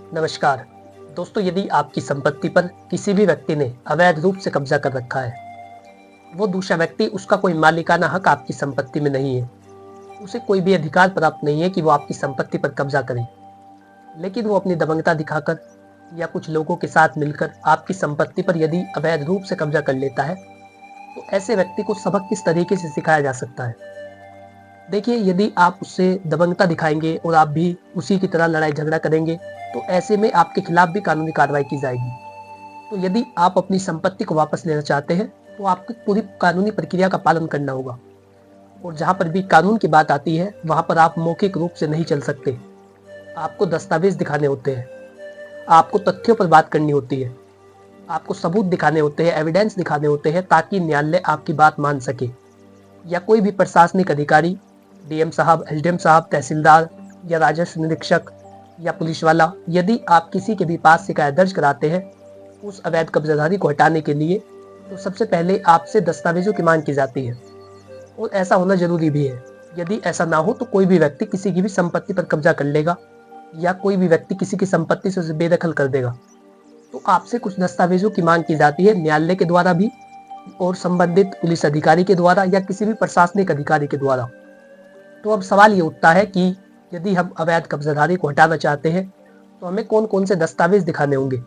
नमस्कार दोस्तों, यदि आपकी संपत्ति पर किसी भी व्यक्ति ने अवैध रूप से कब्जा कर रखा है, वो दूसरा व्यक्ति उसका कोई मालिकाना हक आपकी संपत्ति में नहीं है, उसे कोई भी अधिकार प्राप्त नहीं है कि वो आपकी संपत्ति पर कब्जा करे, लेकिन वो अपनी दबंगता दिखाकर या कुछ लोगों के साथ मिलकर आपकी संपत्ति पर यदि अवैध रूप से कब्जा कर लेता है, तो ऐसे व्यक्ति को सबक किस तरीके से सिखाया जा सकता है। देखिए, यदि आप उससे दबंगता दिखाएंगे और आप भी उसी की तरह लड़ाई झगड़ा करेंगे, तो ऐसे में आपके खिलाफ भी कानूनी कार्रवाई की जाएगी। तो यदि आप अपनी संपत्ति को वापस लेना चाहते हैं, तो आपको पूरी कानूनी प्रक्रिया का पालन करना होगा। और जहां पर भी कानून की बात आती है, वहां पर आप मौखिक रूप से नहीं चल सकते। आपको दस्तावेज दिखाने होते हैं, आपको तथ्यों पर बात करनी होती है, आपको सबूत दिखाने होते हैं, एविडेंस दिखाने होते हैं, ताकि न्यायालय आपकी बात मान सके या कोई भी प्रशासनिक अधिकारी, डीएम साहब, एसडीएम साहब, तहसीलदार या राजस्व निरीक्षक या पुलिस वाला, यदि आप किसी के भी पास शिकायत दर्ज कराते हैं उस अवैध कब्जाधारी को हटाने के लिए, तो सबसे पहले आपसे दस्तावेजों की मांग की जाती है। और ऐसा होना जरूरी भी है। यदि ऐसा ना हो तो कोई भी व्यक्ति किसी की भी संपत्ति पर कब्जा कर लेगा या कोई भी व्यक्ति किसी की संपत्ति से उसे बेदखल कर देगा। तो आपसे कुछ दस्तावेजों की मांग की जाती है, न्यायालय के द्वारा भी और संबंधित पुलिस अधिकारी के द्वारा या किसी भी प्रशासनिक अधिकारी के द्वारा। तो अब सवाल ये उठता है कि यदि हम अवैध कब्जाधारी को हटाना चाहते हैं, तो हमें कौन कौन से दस्तावेज दिखाने होंगे,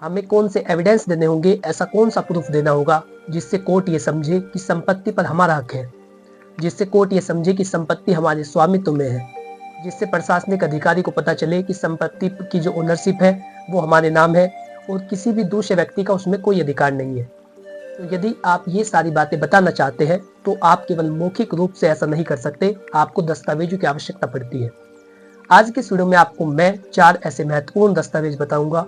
हमें कौन से एविडेंस देने होंगे, ऐसा कौन सा प्रूफ देना होगा जिससे कोर्ट ये समझे कि संपत्ति पर हमारा हक है, जिससे कोर्ट ये समझे कि संपत्ति हमारे स्वामित्व में है, जिससे प्रशासनिक अधिकारी को पता चले कि संपत्ति की जो ओनरशिप है वो हमारे नाम है और किसी भी दूसरे व्यक्ति का उसमें कोई अधिकार नहीं है। तो यदि आप ये सारी बातें बताना चाहते हैं, तो आप केवल मौखिक रूप से ऐसा नहीं कर सकते, आपको दस्तावेजों की आवश्यकता पड़ती है। आज के वीडियो में आपको मैं 4 ऐसे महत्वपूर्ण दस्तावेज बताऊंगा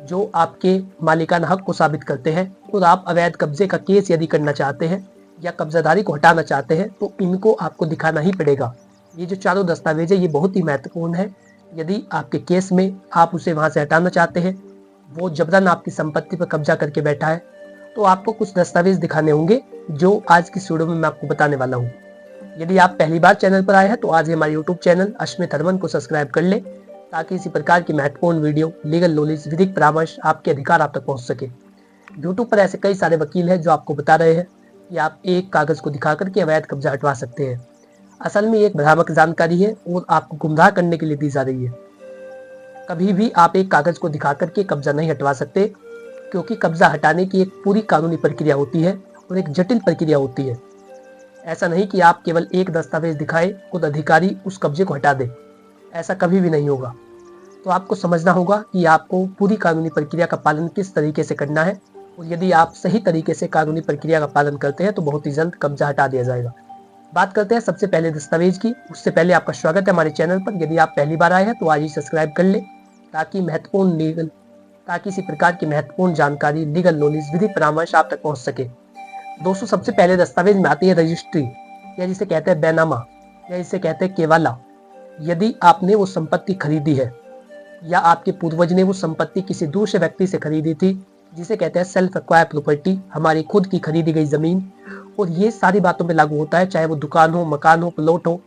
जो आपके मालिकाना हक को साबित करते हैं। और आप अवैध कब्जे का केस यदि करना चाहते हैं या कब्जाधारी को हटाना चाहते हैं, तो इनको आपको दिखाना ही पड़ेगा। ये जो चारों दस्तावेज है, ये बहुत ही महत्वपूर्ण है। यदि आपके केस में आप उसे वहां से हटाना चाहते हैं, वो जबरन आपकी संपत्ति पर कब्जा करके बैठा है, तो आपको कुछ दस्तावेज दिखाने होंगे जो आज की वीडियो में मैं आपको बताने वाला हूँ। यदि आप पहली बार चैनल पर आए हैं, तो आज ही हमारे यूट्यूब चैनल अश्मित हरमन को सब्सक्राइब कर ले, ताकि इसी प्रकार की महत्वपूर्ण वीडियो, लीगल नॉलेज, विधिक परामर्श, आपके अधिकार आप तक पहुंच सके। यूट्यूब पर ऐसे कई सारे वकील हैं जो आपको बता रहे हैं कि आप एक कागज को दिखा करके अवैध कब्जा हटवा सकते हैं। असल में एक भ्रामक जानकारी है और आपको गुमराह करने के लिए दी जा रही है। कभी भी आप एक कागज को दिखा करके कब्जा नहीं हटवा सकते, क्योंकि कब्जा हटाने की एक पूरी कानूनी प्रक्रिया होती है और एक जटिल प्रक्रिया होती है। ऐसा नहीं कि आप केवल एक दस्तावेज दिखाए और अधिकारी उस कब्जे को हटा दे, ऐसा कभी भी नहीं होगा। तो आपको समझना होगा कि आपको पूरी कानूनी प्रक्रिया का पालन किस तरीके से करना है, और यदि आप सही तरीके से कानूनी प्रक्रिया का पालन करते हैं तो बहुत ही जल्द कब्जा हटा दिया जाएगा। बात करते हैं सबसे पहले दस्तावेज की। उससे पहले आपका स्वागत है हमारे चैनल पर। यदि आप पहली बार आए हैं तो आज ही सब्सक्राइब कर ले, ताकि इसी प्रकार की महत्वपूर्ण जानकारी, लीगल नॉलेज, विधिक परामर्श आप तक पहुंच सके। दोस्तों, सबसे पहले दस्तावेज में आती है रजिस्ट्री, या जिसे कहते हैं बैनामा, या जिसे कहते हैं केवाला। यदि आपने वो संपत्ति खरीदी है या आपके पूर्वज ने वो संपत्ति किसी दूसरे व्यक्ति से खरीदी थी, जिसे कहते हैं सेल्फ एक्वायर प्रॉपर्टी, हमारी खुद की खरीदी गई जमीन, और ये सारी बातों में लागू होता है, चाहे वो दुकान हो, मकान हो, प्लॉट हो।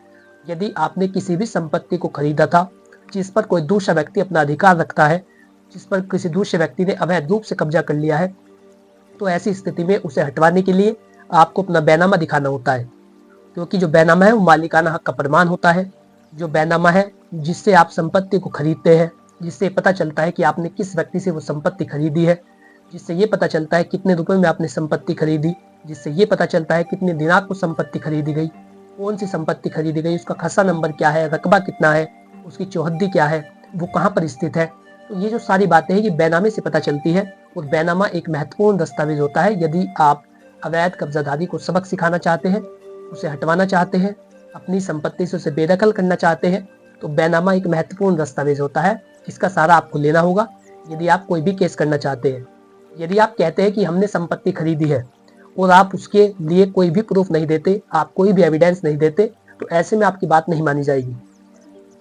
यदि आपने किसी भी संपत्ति को खरीदा था जिस पर कोई दूसरा व्यक्ति अपना अधिकार रखता है, जिस पर किसी दूसरे व्यक्ति ने अवैध रूप से कब्जा कर लिया है, तो ऐसी स्थिति में उसे हटवाने के लिए आपको अपना बैनामा दिखाना होता है। क्योंकि जो बैनामा है वो मालिकाना हक का प्रमाण होता है। जो बैनामा है जिससे आप संपत्ति को खरीदते हैं, जिससे पता चलता है कि आपने किस व्यक्ति से वो संपत्ति खरीदी है, जिससे ये पता चलता है कितने रुपए में आपने संपत्ति खरीदी, जिससे ये पता चलता है कितने दिनांक को संपत्ति खरीदी गई, कौन सी संपत्ति खरीदी गई, उसका खसा नंबर क्या है, रकबा कितना है, उसकी चौहद्दी क्या है, वो कहाँ पर स्थित है। तो ये जो सारी बातें हैं ये बैनामे से पता चलती है। और बैनामा एक महत्वपूर्ण दस्तावेज होता है। यदि आप अवैध कब्जाधारी को सबक सिखाना चाहते हैं, उसे हटवाना चाहते हैं, अपनी संपत्ति से उसे बेदखल करना चाहते हैं, तो बैनामा एक महत्वपूर्ण दस्तावेज होता है। इसका सहारा आपको लेना होगा यदि आप कोई भी केस करना चाहते हैं। यदि आप कहते हैं कि हमने संपत्ति खरीदी है और आप उसके लिए कोई भी प्रूफ नहीं देते, आप कोई भी एविडेंस नहीं देते, तो ऐसे में आपकी बात नहीं मानी जाएगी।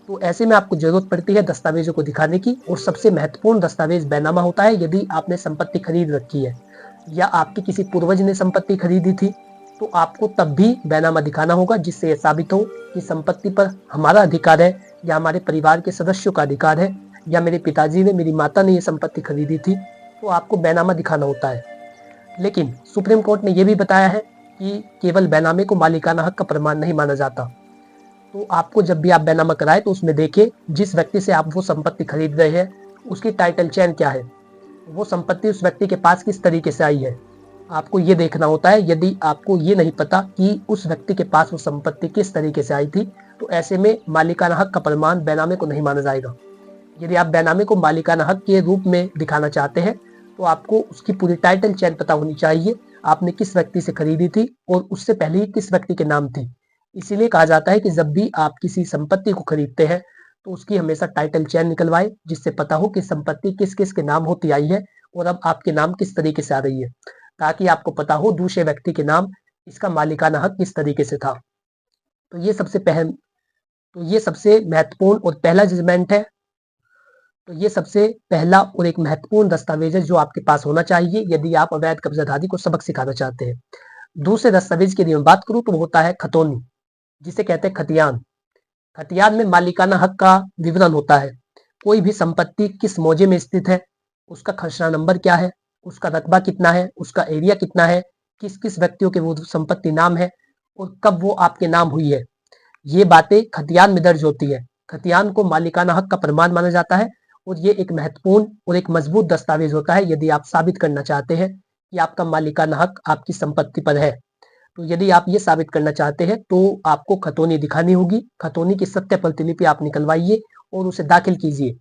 तो ऐसे में आपको जरूरत पड़ती है दस्तावेजों को दिखाने की, और सबसे महत्वपूर्ण दस्तावेज बैनामा होता है। यदि आपने संपत्ति खरीद रखी है या आपके किसी पूर्वज ने संपत्ति खरीदी थी, तो आपको तब भी बैनामा दिखाना होगा, जिससे यह साबित हो कि संपत्ति पर हमारा अधिकार है या हमारे परिवार के सदस्यों का अधिकार है या मेरे पिताजी ने, मेरी माता ने ये संपत्ति खरीदी थी, तो आपको बैनामा दिखाना होता है। लेकिन सुप्रीम कोर्ट ने यह भी बताया है कि केवल बैनामे को मालिकाना हक का प्रमाण नहीं माना जाता। तो आपको जब भी आप बैनामा कराए तो उसमें देखें जिस व्यक्ति से आप वो संपत्ति खरीद रहे हैं उसकी टाइटल चेन क्या है, वो संपत्ति उस व्यक्ति के पास किस तरीके से आई है, आपको ये देखना होता है। यदि आपको ये नहीं पता कि उस व्यक्ति के पास वो संपत्ति किस तरीके से आई थी, तो ऐसे में मालिकाना हक का प्रमाण बैनामे को नहीं माना जाएगा। यदि आप बैनामे को मालिकाना हक के रूप में दिखाना चाहते हैं तो आपको उसकी पूरी टाइटल चेन पता होनी चाहिए, आपने किस व्यक्ति से खरीदी थी और उससे पहले ही किस व्यक्ति के नाम थी। इसीलिए कहा जाता है कि जब भी आप किसी संपत्ति को खरीदते हैं तो उसकी हमेशा टाइटल चेन निकलवाए, जिससे पता हो कि संपत्ति किस किस के नाम होती आई है और अब आपके नाम किस तरीके से आ रही है, ताकि आपको पता हो दूसरे व्यक्ति के नाम इसका मालिकाना हक किस तरीके से था। तो ये सबसे महत्वपूर्ण और पहला जजमेंट है। तो ये सबसे पहला और एक महत्वपूर्ण दस्तावेज है जो आपके पास होना चाहिए यदि आप अवैध कब्जाधारी को सबक सिखाना चाहते हैं। दूसरे दस्तावेज की यदि मैं बात करूं तो वो होता है खतौनी, जिसे कहते हैं खतियान। खतियान में मालिकाना हक का विवरण होता है। कोई भी संपत्ति किस मौजे में स्थित है, उसका खसरा नंबर क्या है, उसका रकबा कितना है, उसका एरिया कितना है, किस किस व्यक्तियों के वो संपत्ति नाम है और कब वो आपके नाम हुई है, ये बातें खतियान में दर्ज होती है। खतियान को मालिकाना हक का प्रमाण माना जाता है और ये एक महत्वपूर्ण और एक मजबूत दस्तावेज होता है यदि आप साबित करना चाहते हैं कि आपका मालिकाना हक आपकी संपत्ति पर है। तो यदि आप ये साबित करना चाहते हैं तो आपको खतौनी दिखानी होगी। खतौनी की सत्य प्रतिलिपि आप निकलवाइए और उसे दाखिल कीजिए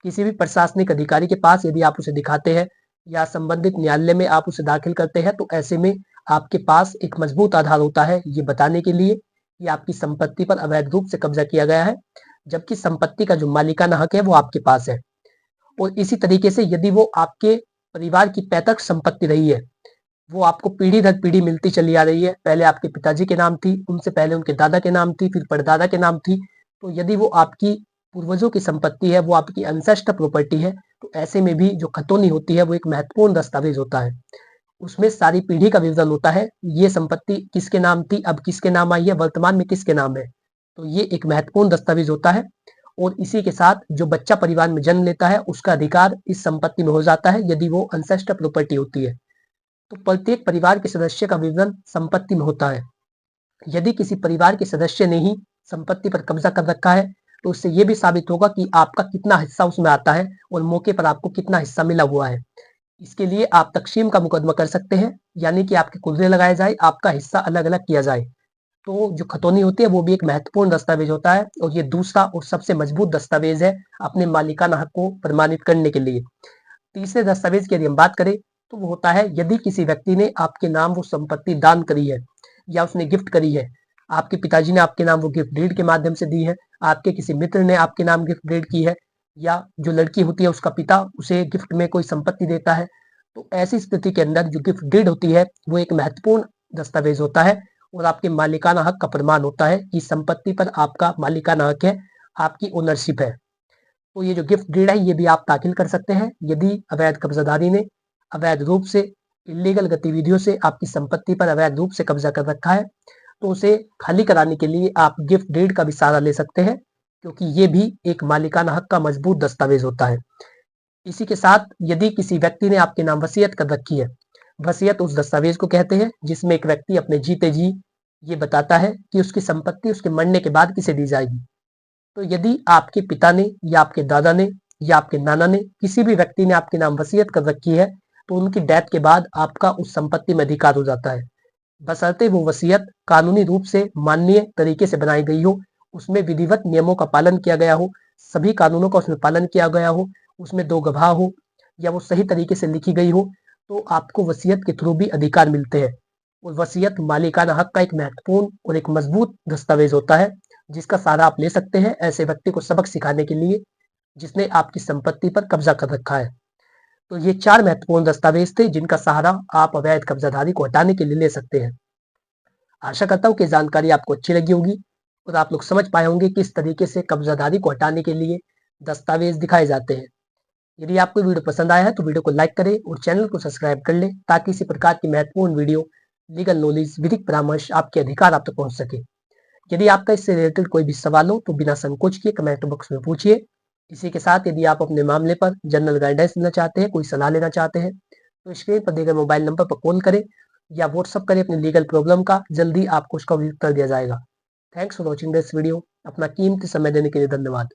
किसी भी प्रशासनिक अधिकारी के पास। यदि आप उसे दिखाते हैं या संबंधित न्यायालय में आप उसे दाखिल करते हैं तो ऐसे में आपके पास एक मजबूत आधार होता है ये बताने के लिए कि आपकी संपत्ति पर अवैध रूप से कब्जा किया गया है, जबकि संपत्ति का जो मालिकाना हक है वो आपके पास है। और इसी तरीके से यदि वो आपके परिवार की पैतृक संपत्ति रही है, वो आपको पीढ़ी दर पीढ़ी मिलती चली आ रही है, पहले आपके पिताजी के नाम थी, उनसे पहले उनके दादा के नाम थी, फिर परदादा के नाम थी, तो यदि वो आपकी पूर्वजों की संपत्ति है, वो आपकी एंसेस्टर प्रॉपर्टी है, तो ऐसे में भी जो खतौनी होती है वो एक महत्वपूर्ण दस्तावेज होता है। उसमें सारी पीढ़ी का विवरण होता है, ये संपत्ति किसके नाम थी, अब किसके नाम आई है, वर्तमान में किसके नाम है। तो ये एक महत्वपूर्ण दस्तावेज होता है। और इसी के साथ जो बच्चा परिवार में जन्म लेता है उसका अधिकार इस संपत्ति में हो जाता है यदि वो एंसेस्टर प्रॉपर्टी होती है। तो प्रत्येक परिवार के सदस्य का विवरण संपत्ति में होता है। यदि किसी परिवार के सदस्य ने ही संपत्ति पर कब्जा कर रखा है तो उससे यह भी साबित होगा कि आपका कितना हिस्सा उसमें आता है और मौके पर आपको कितना हिस्सा मिला हुआ है। इसके लिए आप तकसीम का मुकदमा कर सकते हैं, यानी कि आपके कुर्रे लगाए जाए, आपका हिस्सा अलग अलग किया जाए। तो जो खतौनी होती है वो भी एक महत्वपूर्ण दस्तावेज होता है और ये दूसरा और सबसे मजबूत दस्तावेज है अपने मालिकाना हक को प्रमाणित करने के लिए। तीसरे दस्तावेज की यदि हम बात करें तो वो होता है यदि किसी व्यक्ति ने आपके नाम वो संपत्ति दान करी है या उसने गिफ्ट करी है, आपके पिताजी ने आपके नाम वो गिफ्ट डीड के माध्यम से दी है, आपके किसी मित्र ने आपके नाम गिफ्ट डीड की है, या जो लड़की होती है उसका पिता उसे गिफ्ट में कोई संपत्ति देता है, तो ऐसी स्थिति के अंदर जो गिफ्ट डीड होती है वो एक महत्वपूर्ण दस्तावेज होता है और आपके मालिकाना हक का प्रमाण होता है कि संपत्ति पर आपका मालिकाना हक है, आपकी ओनरशिप है। तो ये जो गिफ्ट डीड है ये भी आप दाखिल कर सकते हैं यदि अवैध कब्जादारी ने अवैध रूप से इलीगल गतिविधियों से आपकी संपत्ति पर अवैध रूप से कब्जा कर रखा है, तो उसे खाली कराने के लिए आप गिफ्ट डीड का भी सहारा ले सकते हैं, क्योंकि ये भी एक मालिकाना हक का मजबूत दस्तावेज होता है। इसी के साथ यदि किसी व्यक्ति ने आपके नाम वसीयत कर रखी है, वसीयत उस दस्तावेज को कहते हैं जिसमें एक व्यक्ति अपने जीते जी ये बताता है कि उसकी संपत्ति उसके मरने के बाद किसे दी जाएगी। तो यदि आपके पिता ने या आपके दादा ने या आपके नाना ने किसी भी व्यक्ति ने आपके नाम वसीयत कर रखी है तो उनकी डेथ के बाद आपका उस संपत्ति में अधिकार हो जाता है, बशर्ते वो वसीयत कानूनी रूप से माननीय तरीके से बनाई गई हो, उसमें विधिवत नियमों का पालन किया गया हो, सभी कानूनों का उसमें पालन किया गया हो, उसमें 2 गवाह हो या वो सही तरीके से लिखी गई हो, तो आपको वसीयत के थ्रू भी अधिकार मिलते हैं। और वसीयत मालिकाना हक का एक महत्वपूर्ण और एक मजबूत दस्तावेज होता है जिसका सहारा आप ले सकते हैं ऐसे व्यक्ति को सबक सिखाने के लिए जिसने आपकी संपत्ति पर कब्जा कर रखा है। तो ये 4 महत्वपूर्ण दस्तावेज थे जिनका सहारा आप अवैध कब्जाधारी को हटाने के लिए ले सकते हैं। आशा करता हूँ कि जानकारी आपको अच्छी लगी होगी और आप लोग समझ पाए होंगे किस तरीके से कब्जाधारी को हटाने के लिए दस्तावेज दिखाए जाते हैं। यदि आपको वीडियो पसंद आया है तो वीडियो को लाइक करें और चैनल को सब्सक्राइब कर लें ताकि इसी प्रकार की महत्वपूर्ण वीडियो, लीगल नॉलेज, विधिक परामर्श आपके अधिकार आप तक पहुंच सके। यदि आपका इससे रिलेटेड कोई भी सवाल हो तो बिना संकोच किए कमेंट बॉक्स में पूछिए इसी के साथ यदि आप अपने मामले पर जनरल गाइडेंस लेना चाहते हैं, कोई सलाह लेना चाहते हैं, तो स्क्रीन पर दिए गए मोबाइल नंबर पर कॉल करें या व्हाट्सअप करें अपनी लीगल प्रॉब्लम का। जल्दी आपको उसका उत्तर दिया जाएगा। Thanks for watching this video. अपना कीमती समय देने के लिए धन्यवाद।